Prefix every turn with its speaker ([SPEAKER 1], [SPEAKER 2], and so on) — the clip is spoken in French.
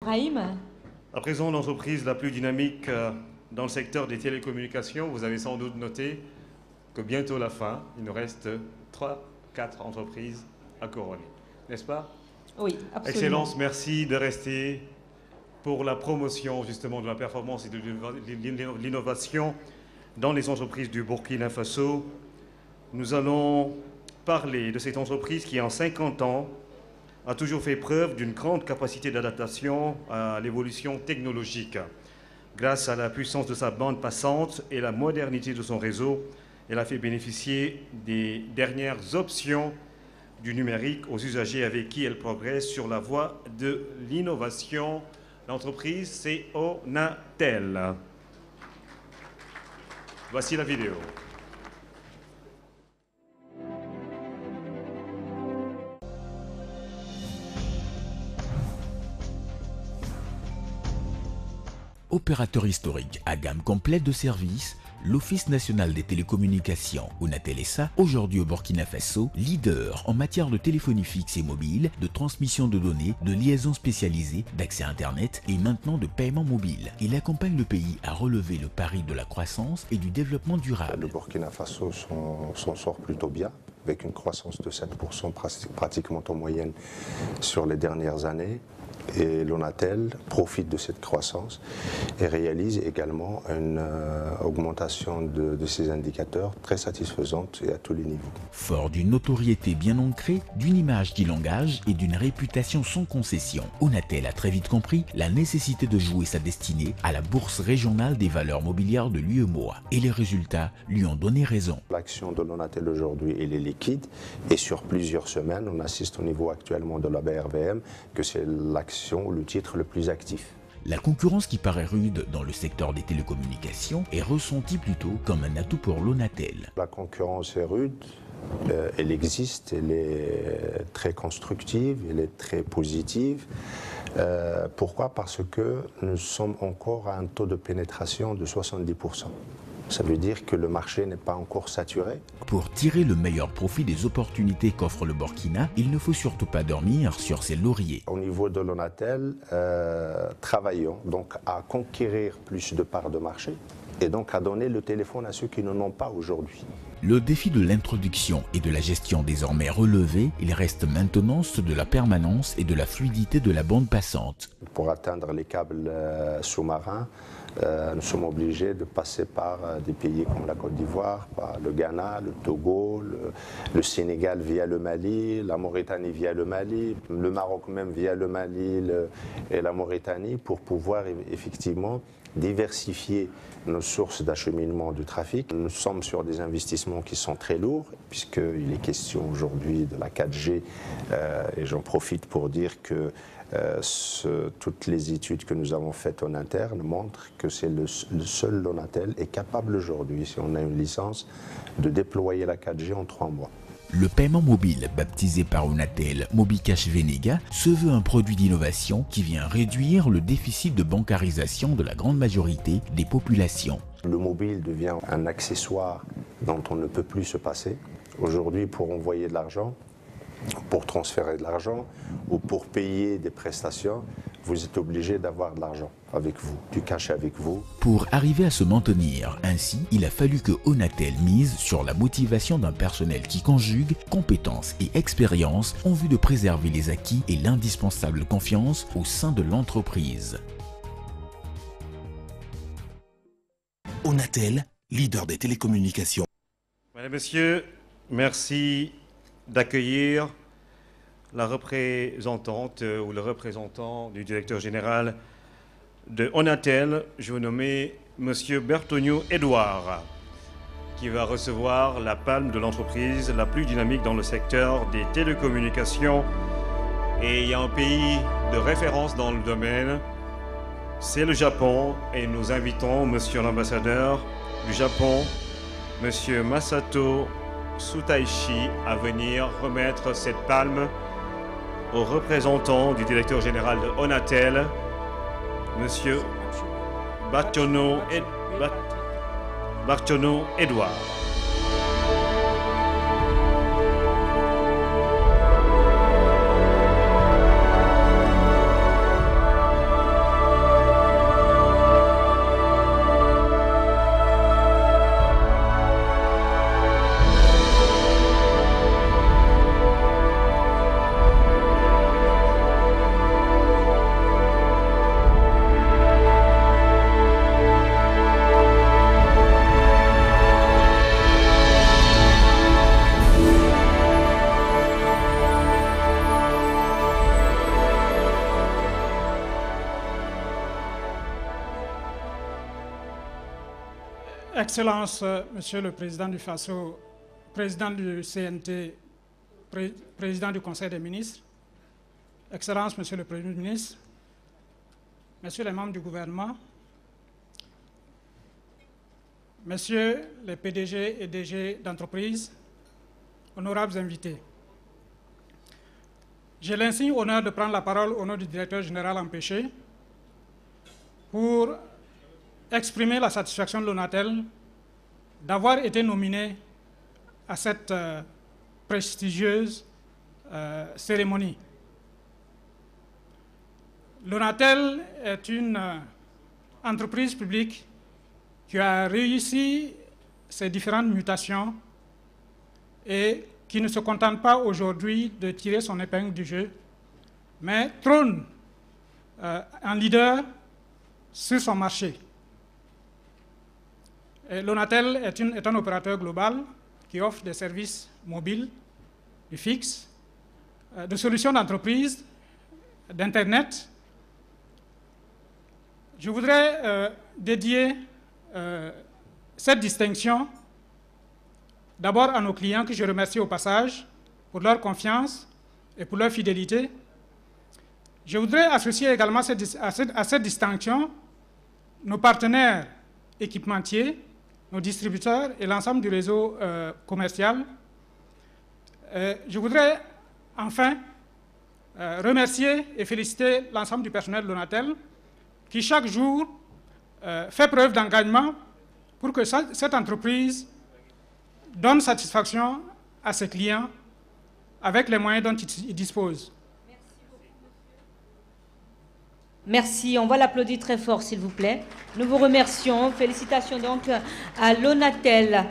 [SPEAKER 1] Brahim,
[SPEAKER 2] À présent, l'entreprise la plus dynamique dans le secteur des télécommunications, vous avez sans doute noté que bientôt la fin, il nous reste 3-4 entreprises à couronner. N'est-ce pas?
[SPEAKER 1] oui, absolument.
[SPEAKER 2] Excellence, merci de rester pour la promotion justement de la performance et de l'innovation dans les entreprises du Burkina Faso. Nous allons parler de cette entreprise qui, en 50 ans, a toujours fait preuve d'une grande capacité d'adaptation à l'évolution technologique. Grâce à la puissance de sa bande passante et la modernité de son réseau, elle a fait bénéficier des dernières options du numérique aux usagers avec qui elle progresse sur la voie de l'innovation. L'entreprise, c'est Onatel. Voici la vidéo.
[SPEAKER 3] Opérateur historique à gamme complète de services, l'Office national des télécommunications, Onatel SA, aujourd'hui au Burkina Faso, leader en matière de téléphonie fixe et mobile, de transmission de données, de liaisons spécialisées, d'accès Internet et maintenant de paiement mobile. Il accompagne le pays à relever le pari de la croissance et du développement durable.
[SPEAKER 4] Le Burkina Faso s'en sort plutôt bien, avec une croissance de 7% pratiquement en moyenne sur les dernières années. Et l'Onatel profite de cette croissance et réalise également une augmentation de ses indicateurs très satisfaisante et à tous les niveaux.
[SPEAKER 3] Fort d'une notoriété bien ancrée, d'une image qui l'engage et d'une réputation sans concession, Onatel a très vite compris la nécessité de jouer sa destinée à la bourse régionale des valeurs mobilières de l'UEMOA. Et les résultats lui ont donné raison.
[SPEAKER 4] L'action de l'Onatel aujourd'hui, elle est liquide et sur plusieurs semaines, on assiste au niveau actuellement de la BRVM que c'est l'action ou le titre le plus actif.
[SPEAKER 3] La concurrence qui paraît rude dans le secteur des télécommunications est ressentie plutôt comme un atout pour l'Onatel.
[SPEAKER 4] La concurrence est rude, elle existe, elle est très constructive, elle est très positive. Pourquoi? Parce que nous sommes encore à un taux de pénétration de 70%. Ça veut dire que le marché n'est pas encore saturé.
[SPEAKER 3] Pour tirer le meilleur profit des opportunités qu'offre le Burkina, il ne faut surtout pas dormir sur ses lauriers.
[SPEAKER 4] Au niveau de l'Onatel, travaillons donc à conquérir plus de parts de marché et donc à donner le téléphone à ceux qui n'en ont pas aujourd'hui.
[SPEAKER 3] Le défi de l'introduction et de la gestion désormais relevé, il reste maintenant ceux de la permanence et de la fluidité de la bande passante.
[SPEAKER 4] Pour atteindre les câbles sous-marins, nous sommes obligés de passer par des pays comme la Côte d'Ivoire, par le Ghana, le Togo, le Sénégal via le Mali, la Mauritanie via le Mali, le Maroc même via le Mali et la Mauritanie pour pouvoir effectivement diversifier nos sources d'acheminement du trafic. Nous sommes sur des investissements qui sont très lourds, puisqu'il est question aujourd'hui de la 4G, et j'en profite pour dire que toutes les études que nous avons faites en interne montrent que c'est le seul Lonatel est capable aujourd'hui, si on a une licence, de déployer la 4G en 3 mois.
[SPEAKER 3] Le paiement mobile, baptisé par Onatel Mobicash Venega, se veut un produit d'innovation qui vient réduire le déficit de bancarisation de la grande majorité des populations.
[SPEAKER 4] Le mobile devient un accessoire dont on ne peut plus se passer. Aujourd'hui, pour envoyer de l'argent, pour transférer de l'argent ou pour payer des prestations, vous êtes obligé d'avoir de l'argent avec vous, du cash avec vous.
[SPEAKER 3] Pour arriver à se maintenir ainsi, il a fallu que Onatel mise sur la motivation d'un personnel qui conjugue compétences et expérience en vue de préserver les acquis et l'indispensable confiance au sein de l'entreprise.
[SPEAKER 5] Onatel, leader des télécommunications.
[SPEAKER 2] Mesdames, Messieurs, merci d'accueillir la représentante ou le représentant du directeur général de Onatel. Je vous nommer M. Bertonio Edouard, qui va recevoir la palme de l'entreprise la plus dynamique dans le secteur des télécommunications. Et il y a un pays de référence dans le domaine, c'est le Japon. Et nous invitons M. l'ambassadeur du Japon, M. Masato Sutaishi, à venir remettre cette palme au représentant du directeur général de Onatel, M. Bertonio Edouard.
[SPEAKER 1] Excellences, Monsieur le Président du FASO, Président du CNT, Président du Conseil des ministres, Excellences, Monsieur le Premier ministre, Messieurs les membres du gouvernement, Messieurs les PDG et DG d'entreprise, honorables invités. J'ai l'insigne honneur de prendre la parole au nom du directeur général empêché pour exprimer la satisfaction de l'ONATEL d'avoir été nominé à cette prestigieuse cérémonie. L'ONATEL est une entreprise publique qui a réussi ses différentes mutations et qui ne se contente pas aujourd'hui de tirer son épingle du jeu, mais trône en leader sur son marché. L'ONATEL est un opérateur global qui offre des services mobiles, du fixe, de solutions d'entreprise, d'Internet. Je voudrais dédier cette distinction d'abord à nos clients que je remercie au passage pour leur confiance et pour leur fidélité. Je voudrais associer également à cette distinction nos partenaires équipementiers, nos distributeurs et l'ensemble du réseau commercial. Je voudrais enfin remercier et féliciter l'ensemble du personnel de l'ONATEL qui chaque jour fait preuve d'engagement pour que cette entreprise donne satisfaction à ses clients avec les moyens dont il dispose.
[SPEAKER 6] Merci, on va l'applaudir très fort s'il vous plaît. Nous vous remercions. Félicitations donc à l'ONATEL.